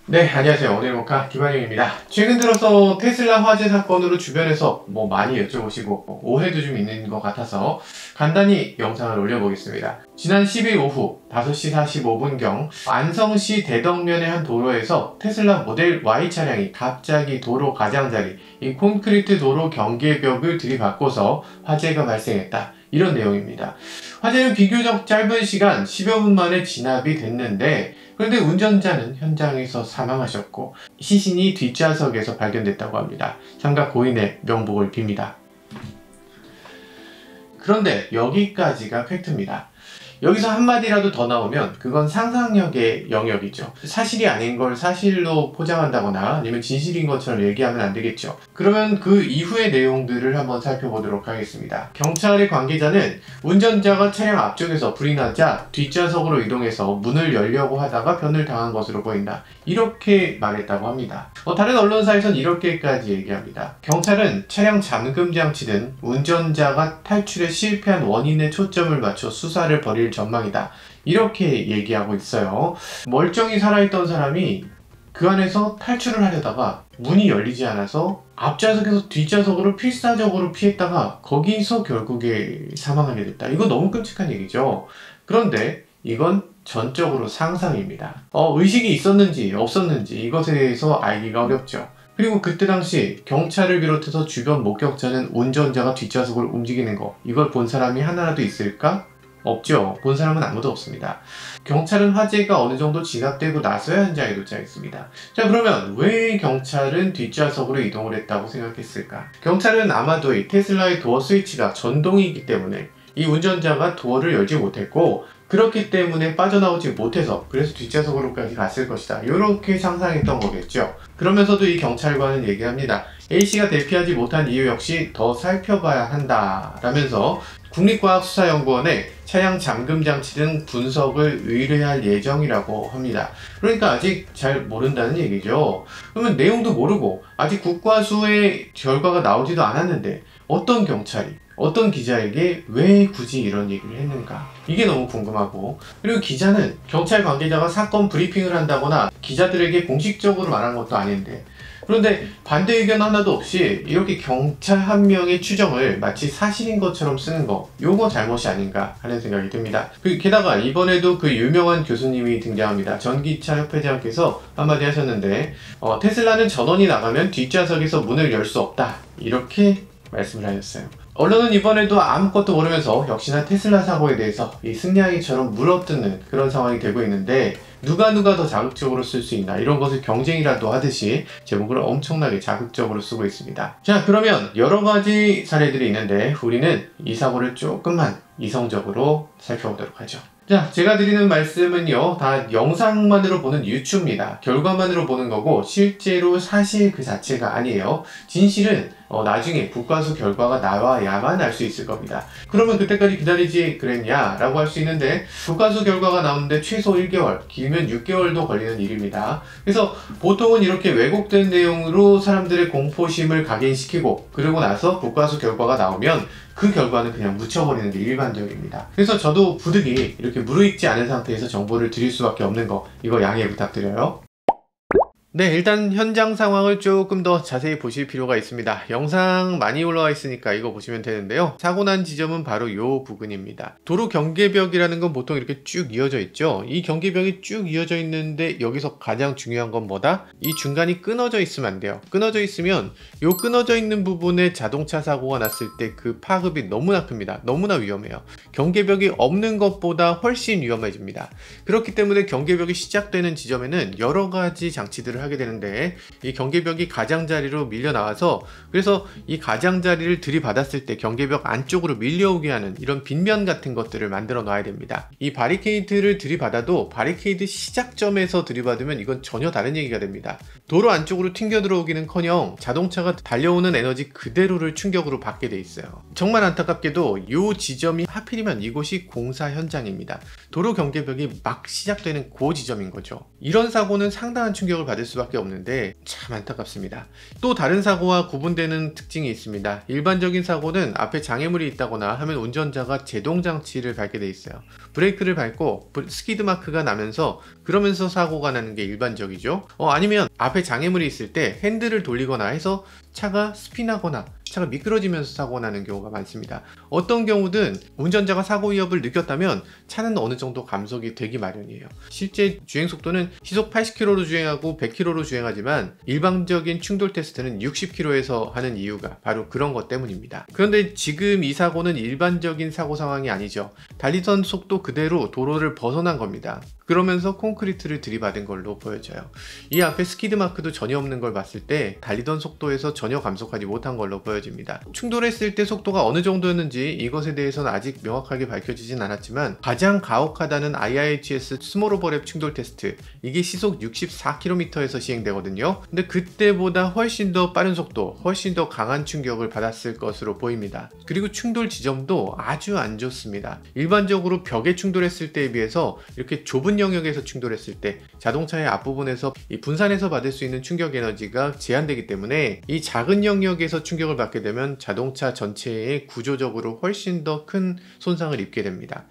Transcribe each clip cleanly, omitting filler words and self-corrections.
네, 안녕하세요. 오늘 목카 김한영입니다. 최근 들어서 테슬라 화재 사건으로 주변에서 많이 여쭤보시고 오해도 좀 있는 것 같아서 간단히 영상을 올려보겠습니다. 지난 10일 오후 5시 45분경 안성시 대덕면의 한 도로에서 테슬라 모델 Y 차량이 갑자기 도로 가장자리, 이 콘크리트 도로 경계벽을 들이받고서 화재가 발생했다. 이런 내용입니다. 화재는 비교적 짧은 시간 10여 분 만에 진압이 됐는데, 그런데 운전자는 현장에서 사망하셨고 시신이 뒷좌석에서 발견됐다고 합니다. 삼가 고인의 명복을 빕니다. 그런데 여기까지가 팩트입니다. 여기서 한마디라도 더 나오면 그건 상상력의 영역이죠. 사실이 아닌 걸 사실로 포장한다거나 아니면 진실인 것처럼 얘기하면 안 되겠죠. 그러면 그 이후의 내용들을 한번 살펴보도록 하겠습니다. 경찰의 관계자는 운전자가 차량 앞쪽에서 불이 나자 뒷좌석으로 이동해서 문을 열려고 하다가 변을 당한 것으로 보인다. 이렇게 말했다고 합니다. 다른 언론사에선 이렇게까지 얘기합니다. 경찰은 차량 잠금 장치 등 운전자가 탈출에 실패한 원인에 초점을 맞춰 수사를 벌일 전망이다. 이렇게 얘기하고 있어요. 멀쩡히 살아있던 사람이 그 안에서 탈출을 하려다가 문이 열리지 않아서 앞좌석에서 뒷좌석으로 필사적으로 피했다가 거기서 결국에 사망하게 됐다. 이거 너무 끔찍한 얘기죠. 그런데 이건 전적으로 상상입니다. 의식이 있었는지 없었는지 이것에 대해서 알기가 어렵죠. 그리고 그때 당시 경찰을 비롯해서 주변 목격자는 운전자가 뒷좌석을 움직이는 거, 이걸 본 사람이 하나라도 있을까? 없죠. 본 사람은 아무도 없습니다. 경찰은 화재가 어느 정도 진압되고 나서야 현장에 도착했습니다. 자, 그러면 왜 경찰은 뒷좌석으로 이동을 했다고 생각했을까? 경찰은 아마도 이 테슬라의 도어 스위치가 전동이기 때문에 이 운전자가 도어를 열지 못했고, 그렇기 때문에 빠져나오지 못해서 그래서 뒷좌석으로까지 갔을 것이다. 이렇게 상상했던 거겠죠. 그러면서도 이 경찰관은 얘기합니다. A씨가 대피하지 못한 이유 역시 더 살펴봐야 한다 라면서 국립과학수사연구원에 차량 잠금 장치 등 분석을 의뢰할 예정이라고 합니다. 그러니까 아직 잘 모른다는 얘기죠. 그러면 내용도 모르고 아직 국과수의 결과가 나오지도 않았는데 어떤 경찰이 어떤 기자에게 왜 굳이 이런 얘기를 했는가, 이게 너무 궁금하고, 그리고 기자는 경찰 관계자가 사건 브리핑을 한다거나 기자들에게 공식적으로 말한 것도 아닌데, 그런데 반대 의견 하나도 없이 이렇게 경찰 한 명의 추정을 마치 사실인 것처럼 쓰는 거, 요거 잘못이 아닌가 하는 생각이 듭니다. 게다가 이번에도 그 유명한 교수님이 등장합니다. 전기차 협회장께서 한마디 하셨는데, 테슬라는 전원이 나가면 뒷좌석에서 문을 열 수 없다, 이렇게 말씀을 하셨어요. 언론은 이번에도 아무것도 모르면서 역시나 테슬라 사고에 대해서 이 승리하기처럼 물어뜯는 그런 상황이 되고 있는데, 누가 더 자극적으로 쓸 수 있나, 이런 것을 경쟁이라도 하듯이 제목을 엄청나게 자극적으로 쓰고 있습니다. 자, 그러면 여러 가지 사례들이 있는데 우리는 이 사고를 조금만 이성적으로 살펴보도록 하죠. 자, 제가 드리는 말씀은요, 다 영상만으로 보는 유추입니다. 결과만으로 보는 거고 실제로 사실 그 자체가 아니에요. 진실은 나중에 국과수 결과가 나와야만 알 수 있을 겁니다. 그러면 그때까지 기다리지 그랬냐 라고 할 수 있는데, 국과수 결과가 나오는데 최소 1개월, 길면 6개월도 걸리는 일입니다. 그래서 보통은 이렇게 왜곡된 내용으로 사람들의 공포심을 각인시키고 그러고 나서 국과수 결과가 나오면 그 결과는 그냥 묻혀버리는 게 일반적입니다. 그래서 저도 부득이 이렇게 무르익지 않은 상태에서 정보를 드릴 수밖에 없는 거, 이거 양해 부탁드려요. 네, 일단 현장 상황을 조금 더 자세히 보실 필요가 있습니다. 영상 많이 올라와 있으니까 이거 보시면 되는데요. 사고 난 지점은 바로 요 부근입니다. 도로 경계벽이라는 건 보통 이렇게 쭉 이어져 있죠. 이 경계벽이 쭉 이어져 있는데 여기서 가장 중요한 건 뭐다? 이 중간이 끊어져 있으면 안 돼요. 끊어져 있으면 요 끊어져 있는 부분에 자동차 사고가 났을 때 그 파급이 너무나 큽니다. 너무나 위험해요. 경계벽이 없는 것보다 훨씬 위험해집니다. 그렇기 때문에 경계벽이 시작되는 지점에는 여러 가지 장치들을 하게 되는데, 이 경계벽이 가장자리로 밀려 나와서, 그래서 이 가장자리를 들이받았을 때 경계벽 안쪽으로 밀려오게 하는 이런 빗면 같은 것들을 만들어 놔야 됩니다. 이 바리케이드를 들이받아도 바리케이드 시작점에서 들이받으면 이건 전혀 다른 얘기가 됩니다. 도로 안쪽으로 튕겨 들어오기는커녕 자동차가 달려오는 에너지 그대로를 충격으로 받게 돼 있어요. 정말 안타깝게도 이 지점이 하필이면 이곳이 공사 현장입니다. 도로 경계벽이 막 시작되는 그 지점인 거죠. 이런 사고는 상당한 충격을 받을 수 수밖에 없는데 참 안타깝습니다. 또 다른 사고와 구분되는 특징이 있습니다. 일반적인 사고는 앞에 장애물이 있다거나 하면 운전자가 제동장치를 밟게 돼 있어요. 브레이크를 밟고 스키드 마크가 나면서 그러면서 사고가 나는 게 일반적이죠. 아니면 앞에 장애물이 있을 때 핸들을 돌리거나 해서 차가 스피나거나 차가 미끄러지면서 사고가 나는 경우가 많습니다. 어떤 경우든 운전자가 사고 위협을 느꼈다면 차는 어느 정도 감속이 되기 마련이에요. 실제 주행 속도는 시속 80km로 주행하고 100km로 주행하지만 일반적인 충돌 테스트는 60km에서 하는 이유가 바로 그런 것 때문입니다. 그런데 지금 이 사고는 일반적인 사고 상황이 아니죠. 달리던 속도 그대로 도로를 벗어난 겁니다. 그러면서 콘크리트를 들이받은 걸로 보여져요. 이 앞에 스키드 마크도 전혀 없는 걸 봤을 때 달리던 속도에서 전혀 감속하지 못한 걸로 보여집니다. 충돌했을 때 속도가 어느 정도였는지 이것에 대해서는 아직 명확하게 밝혀지진 않았지만 가장 가혹하다는 IIHS 스몰 오버랩 충돌 테스트, 이게 시속 64km에서 시행되거든요. 근데 그때보다 훨씬 더 빠른 속도, 훨씬 더 강한 충격을 받았을 것으로 보입니다. 그리고 충돌 지점도 아주 안 좋습니다. 일반적으로 벽에 충돌했을 때에 비해서 이렇게 좁은 영역에서 충돌했을 때 자동차의 앞부분에서 이 분산해서 받을 수 있는 충격 에너지가 제한되기 때문에 이 작은 영역에서 충격을 받게 되면 자동차 전체에 구조적으로 훨씬 더 큰 손상을 입게 됩니다.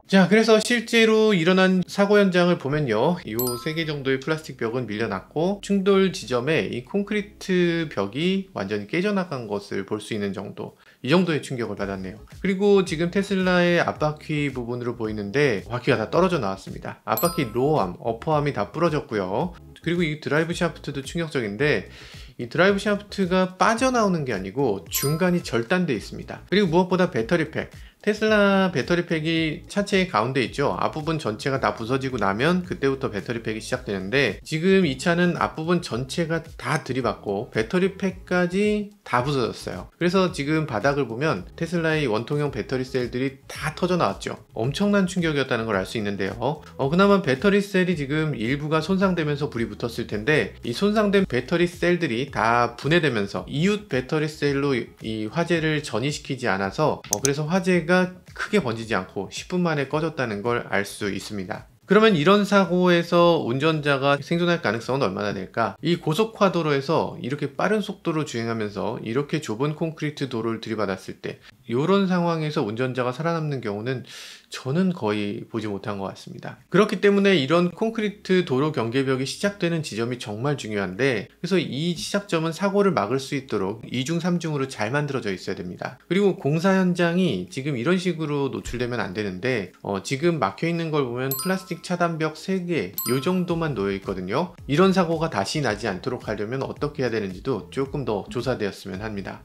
자, 그래서 실제로 일어난 사고 현장을 보면요, 이 3개 정도의 플라스틱 벽은 밀려났고 충돌 지점에 이 콘크리트 벽이 완전히 깨져나간 것을 볼 수 있는 정도, 이 정도의 충격을 받았네요. 그리고 지금 테슬라의 앞바퀴 부분으로 보이는데 바퀴가 다 떨어져 나왔습니다. 앞바퀴 로어암, 어퍼암이 다 부러졌고요. 그리고 이 드라이브 샤프트도 충격적인데 이 드라이브 샤프트가 빠져나오는 게 아니고 중간이 절단되어 있습니다. 그리고 무엇보다 배터리팩, 테슬라 배터리팩이 차체의 가운데 있죠. 앞부분 전체가 다 부서지고 나면 그때부터 배터리팩이 시작되는데 지금 이 차는 앞부분 전체가 다 들이받고 배터리팩까지 다 부서졌어요. 그래서 지금 바닥을 보면 테슬라의 원통형 배터리 셀들이 다 터져 나왔죠. 엄청난 충격이었다는 걸 알 수 있는데요. 그나마 배터리 셀이 지금 일부가 손상되면서 불이 붙었을 텐데 이 손상된 배터리 셀들이 다 분해되면서 이웃 배터리 셀로 이 화재를 전이시키지 않아서 그래서 화재가 크게 번지지 않고 10분 만에 꺼졌다는 걸 알 수 있습니다. 그러면 이런 사고에서 운전자가 생존할 가능성은 얼마나 될까? 이 고속화도로에서 이렇게 빠른 속도로 주행하면서 이렇게 좁은 콘크리트 도로를 들이받았을 때 이런 상황에서 운전자가 살아남는 경우는 저는 거의 보지 못한 것 같습니다. 그렇기 때문에 이런 콘크리트 도로 경계벽이 시작되는 지점이 정말 중요한데 그래서 이 시작점은 사고를 막을 수 있도록 2중 3중으로 잘 만들어져 있어야 됩니다. 그리고 공사 현장이 지금 이런 식으로 노출되면 안 되는데 지금 막혀 있는 걸 보면 플라스틱 차단벽 3개 이 정도만 놓여 있거든요. 이런 사고가 다시 나지 않도록 하려면 어떻게 해야 되는지도 조금 더 조사되었으면 합니다.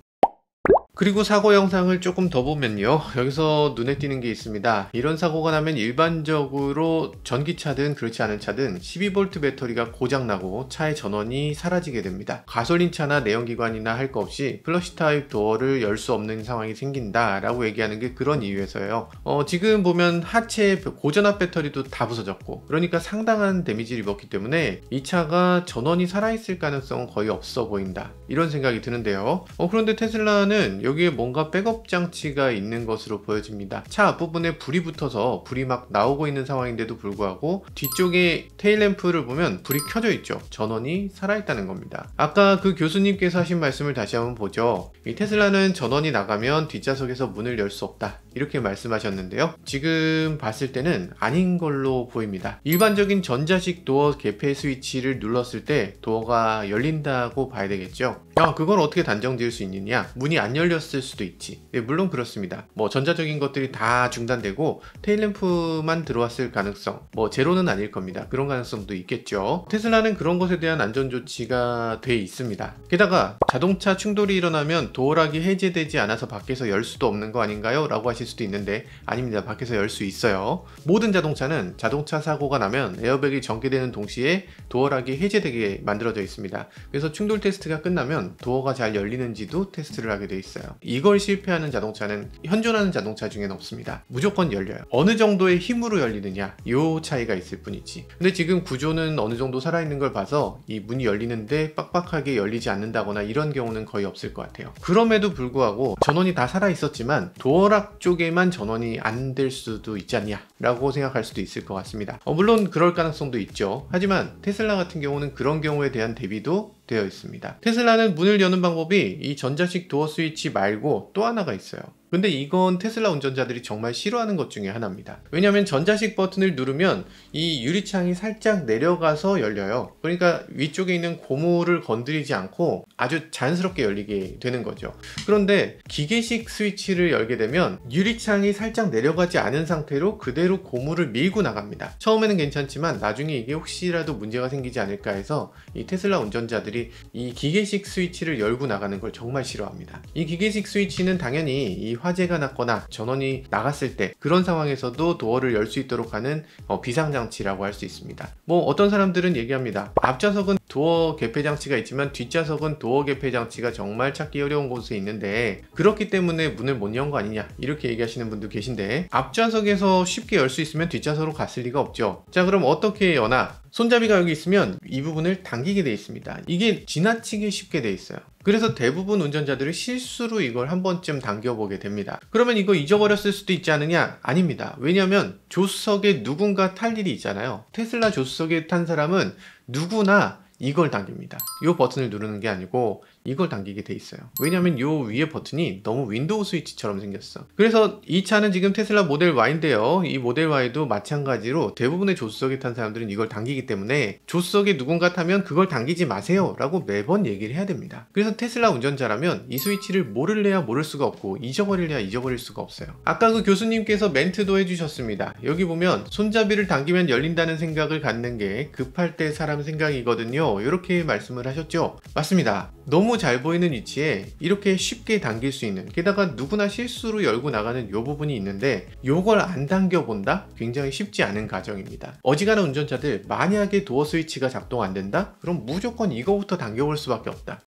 그리고 사고 영상을 조금 더 보면요, 여기서 눈에 띄는 게 있습니다. 이런 사고가 나면 일반적으로 전기차든 그렇지 않은 차든 12V 배터리가 고장나고 차의 전원이 사라지게 됩니다. 가솔린차나 내연기관이나 할 거 없이 플러시 타입 도어를 열 수 없는 상황이 생긴다 라고 얘기하는 게 그런 이유에서요. 지금 보면 하체 고전압 배터리도 다 부서졌고 그러니까 상당한 데미지를 입었기 때문에 이 차가 전원이 살아있을 가능성은 거의 없어 보인다, 이런 생각이 드는데요. 그런데 테슬라는 여기에 뭔가 백업 장치가 있는 것으로 보여집니다. 차 앞부분에 불이 붙어서 불이 막 나오고 있는 상황인데도 불구하고 뒤쪽에 테일램프를 보면 불이 켜져 있죠. 전원이 살아있다는 겁니다. 아까 그 교수님께서 하신 말씀을 다시 한번 보죠. 이 테슬라는 전원이 나가면 뒷좌석에서 문을 열 수 없다, 이렇게 말씀하셨는데요. 지금 봤을 때는 아닌 걸로 보입니다. 일반적인 전자식 도어 개폐 스위치를 눌렀을 때 도어가 열린다고 봐야 되겠죠. 그걸 어떻게 단정 지을 수 있느냐? 문이 안 열렸을 수도 있지. 네, 물론 그렇습니다. 전자적인 것들이 다 중단되고 테일램프만 들어왔을 가능성, 제로는 아닐 겁니다. 그런 가능성도 있겠죠. 테슬라는 그런 것에 대한 안전 조치가 돼 있습니다. 게다가 자동차 충돌이 일어나면 도어락이 해제되지 않아서 밖에서 열 수도 없는 거 아닌가요? 라고 하실 수도 있는데 아닙니다. 밖에서 열 수 있어요. 모든 자동차는 자동차 사고가 나면 에어백이 전개되는 동시에 도어락이 해제되게 만들어져 있습니다. 그래서 충돌 테스트가 끝나면 도어가 잘 열리는지도 테스트를 하게 돼 있어요. 이걸 실패하는 자동차는 현존하는 자동차 중에는 없습니다. 무조건 열려요. 어느 정도의 힘으로 열리느냐, 요 차이가 있을 뿐이지. 근데 지금 구조는 어느 정도 살아있는 걸 봐서 이 문이 열리는데 빡빡하게 열리지 않는다거나 이런 경우는 거의 없을 것 같아요. 그럼에도 불구하고 전원이 다 살아있었지만 도어락 쪽에 위쪽에만 전원이 안 될 수도 있지 않냐 라고 생각할 수도 있을 것 같습니다. 물론 그럴 가능성도 있죠. 하지만 테슬라 같은 경우는 그런 경우에 대한 대비도 되어 있습니다. 테슬라는 문을 여는 방법이 이 전자식 도어 스위치 말고 또 하나가 있어요. 근데 이건 테슬라 운전자들이 정말 싫어하는 것 중에 하나입니다. 왜냐하면 전자식 버튼을 누르면 이 유리창이 살짝 내려가서 열려요. 그러니까 위쪽에 있는 고무를 건드리지 않고 아주 자연스럽게 열리게 되는 거죠. 그런데 기계식 스위치를 열게 되면 유리창이 살짝 내려가지 않은 상태로 그대로 고무를 밀고 나갑니다. 처음에는 괜찮지만 나중에 이게 혹시라도 문제가 생기지 않을까 해서 이 테슬라 운전자들이 이 기계식 스위치를 열고 나가는 걸 정말 싫어합니다. 이 기계식 스위치는 당연히 이 화재가 났거나 전원이 나갔을 때 그런 상황에서도 도어를 열 수 있도록 하는 비상장치라고 할 수 있습니다. 어떤 사람들은 얘기합니다. 앞좌석은 도어 개폐 장치가 있지만 뒷좌석은 도어 개폐 장치가 정말 찾기 어려운 곳에 있는데 그렇기 때문에 문을 못 연 거 아니냐 이렇게 얘기하시는 분도 계신데 앞좌석에서 쉽게 열 수 있으면 뒷좌석으로 갔을 리가 없죠. 자, 그럼 어떻게 여나? 손잡이가 여기 있으면 이 부분을 당기게 돼 있습니다. 이게 지나치게 쉽게 돼 있어요. 그래서 대부분 운전자들이 실수로 이걸 한 번쯤 당겨보게 됩니다. 그러면 이거 잊어버렸을 수도 있지 않느냐? 아닙니다. 왜냐하면 조수석에 누군가 탈 일이 있잖아요. 테슬라 조수석에 탄 사람은 누구나 이걸 당깁니다. 이 버튼을 누르는 게 아니고 이걸 당기게 돼 있어요. 왜냐면 이 위에 버튼이 너무 윈도우 스위치처럼 생겼어. 그래서 이 차는 지금 테슬라 모델 Y인데요. 이 모델 Y도 마찬가지로 대부분의 조수석에 탄 사람들은 이걸 당기기 때문에 조수석에 누군가 타면 그걸 당기지 마세요 라고 매번 얘기를 해야 됩니다. 그래서 테슬라 운전자라면 이 스위치를 모를래야 모를 수가 없고 잊어버릴래야 잊어버릴 수가 없어요. 아까 그 교수님께서 멘트도 해주셨습니다. 여기 보면 손잡이를 당기면 열린다는 생각을 갖는 게 급할 때 사람 생각이거든요. 이렇게 말씀을 하셨죠. 맞습니다. 너무 잘 보이는 위치에 이렇게 쉽게 당길 수 있는, 게다가 누구나 실수로 열고 나가는 이 부분이 있는데 요걸 안 당겨본다? 굉장히 쉽지 않은 과정입니다. 어지간한 운전자들 만약에 도어 스위치가 작동 안 된다? 그럼 무조건 이거부터 당겨볼 수밖에 없다.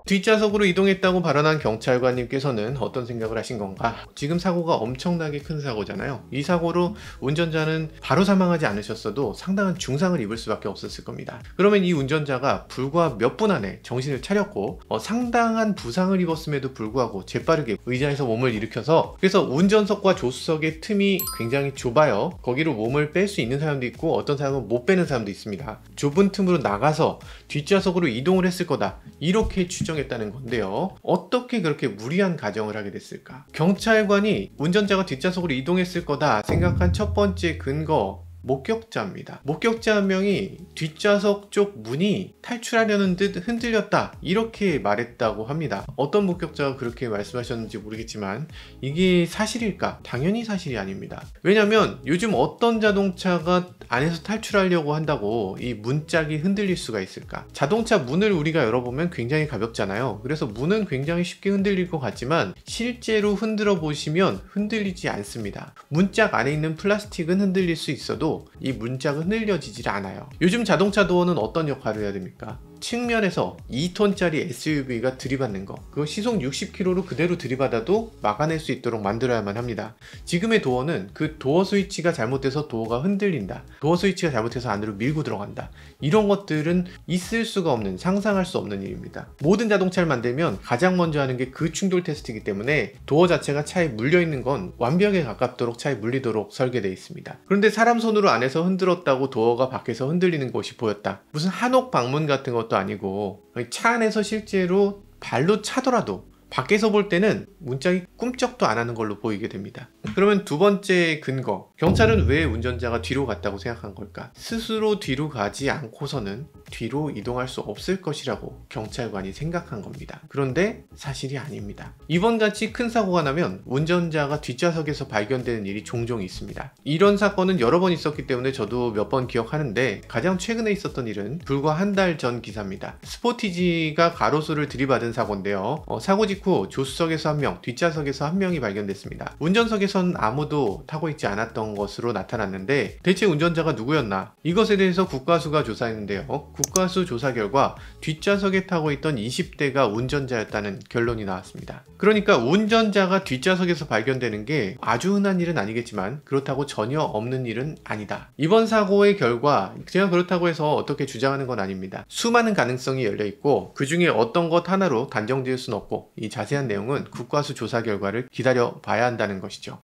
뒷좌석으로 이동했다고 발언한 경찰관님께서는 어떤 생각을 하신 건가? 지금 사고가 엄청나게 큰 사고잖아요. 이 사고로 운전자는 바로 사망하지 않으셨어도 상당한 중상을 입을 수밖에 없었을 겁니다. 그러면 이 운전자가 불과 몇 분 안에 정신을 차렸고 상당한 부상을 입었음에도 불구하고 재빠르게 의자에서 몸을 일으켜서, 그래서 운전석과 조수석의 틈이 굉장히 좁아요. 거기로 몸을 뺄 수 있는 사람도 있고 어떤 사람은 못 빼는 사람도 있습니다. 좁은 틈으로 나가서 뒷좌석으로 이동을 했을 거다, 이렇게 추정했다는 건데요. 어떻게 그렇게 무리한 가정을 하게 됐을까? 경찰관이 운전자가 뒷좌석으로 이동했을 거다 생각한 첫 번째 근거, 목격자입니다. 목격자 한 명이 뒷좌석 쪽 문이 탈출하려는 듯 흔들렸다, 이렇게 말했다고 합니다. 어떤 목격자가 그렇게 말씀하셨는지 모르겠지만 이게 사실일까? 당연히 사실이 아닙니다. 왜냐면 요즘 어떤 자동차가 안에서 탈출하려고 한다고 이 문짝이 흔들릴 수가 있을까? 자동차 문을 우리가 열어보면 굉장히 가볍잖아요. 그래서 문은 굉장히 쉽게 흔들릴 것 같지만 실제로 흔들어 보시면 흔들리지 않습니다. 문짝 안에 있는 플라스틱은 흔들릴 수 있어도 이 문짝은 흔들려지질 않아요. 요즘 자동차 도어는 어떤 역할을 해야 됩니까? 측면에서 2톤짜리 SUV가 들이받는 거, 그거 시속 60km로 그대로 들이받아도 막아낼 수 있도록 만들어야만 합니다. 지금의 도어는 그 도어 스위치가 잘못돼서 도어가 흔들린다, 도어 스위치가 잘못해서 안으로 밀고 들어간다, 이런 것들은 있을 수가 없는, 상상할 수 없는 일입니다. 모든 자동차를 만들면 가장 먼저 하는 게 그 충돌 테스트이기 때문에 도어 자체가 차에 물려있는 건 완벽에 가깝도록 차에 물리도록 설계되어 있습니다. 그런데 사람 손으로 안에서 흔들었다고 도어가 밖에서 흔들리는 것이 보였다, 무슨 한옥 방문 같은 것도 아니고 차 안에서 실제로 발로 차더라도 밖에서 볼 때는 문짝이 꿈쩍도 안 하는 걸로 보이게 됩니다. 그러면 두 번째 근거, 경찰은 왜 운전자가 뒤로 갔다고 생각한 걸까? 스스로 뒤로 가지 않고서는 뒤로 이동할 수 없을 것이라고 경찰관이 생각한 겁니다. 그런데 사실이 아닙니다. 이번같이 큰 사고가 나면 운전자가 뒷좌석에서 발견되는 일이 종종 있습니다. 이런 사건은 여러 번 있었기 때문에 저도 몇 번 기억하는데, 가장 최근에 있었던 일은 불과 한 달 전 기사입니다. 스포티지가 가로수를 들이받은 사고인데요. 사고 직후 조수석에서 1명, 뒷좌석에서 1명이 발견됐습니다. 운전석에서 한국에선 아무도 타고 있지 않았던 것으로 나타났는데 대체 운전자가 누구였나? 이것에 대해서 국과수가 조사했는데요. 국과수 조사 결과 뒷좌석에 타고 있던 20대가 운전자였다는 결론이 나왔습니다. 그러니까 운전자가 뒷좌석에서 발견되는 게 아주 흔한 일은 아니겠지만 그렇다고 전혀 없는 일은 아니다. 이번 사고의 결과 제가 그렇다고 해서 어떻게 주장하는 건 아닙니다. 수많은 가능성이 열려 있고 그 중에 어떤 것 하나로 단정 지을 수는 없고 이 자세한 내용은 국과수 조사 결과를 기다려 봐야 한다는 것이죠.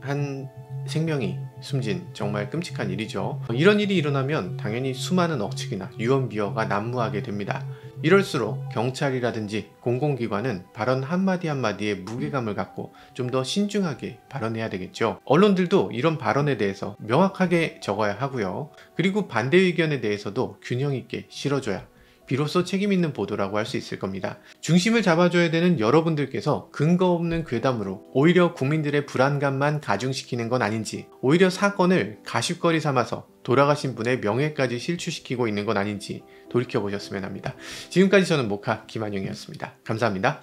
한 생명이 숨진 정말 끔찍한 일이죠. 이런 일이 일어나면 당연히 수많은 억측이나 유언비어가 난무하게 됩니다. 이럴수록 경찰이라든지 공공기관은 발언 한마디 한마디에 무게감을 갖고 좀 더 신중하게 발언해야 되겠죠. 언론들도 이런 발언에 대해서 명확하게 적어야 하고요. 그리고 반대 의견에 대해서도 균형 있게 실어줘야 비로소 책임있는 보도라고 할 수 있을 겁니다. 중심을 잡아줘야 되는 여러분들께서 근거 없는 괴담으로 오히려 국민들의 불안감만 가중시키는 건 아닌지, 오히려 사건을 가십거리 삼아서 돌아가신 분의 명예까지 실추시키고 있는 건 아닌지 돌이켜보셨으면 합니다. 지금까지 저는 모카 김한용이었습니다. 감사합니다.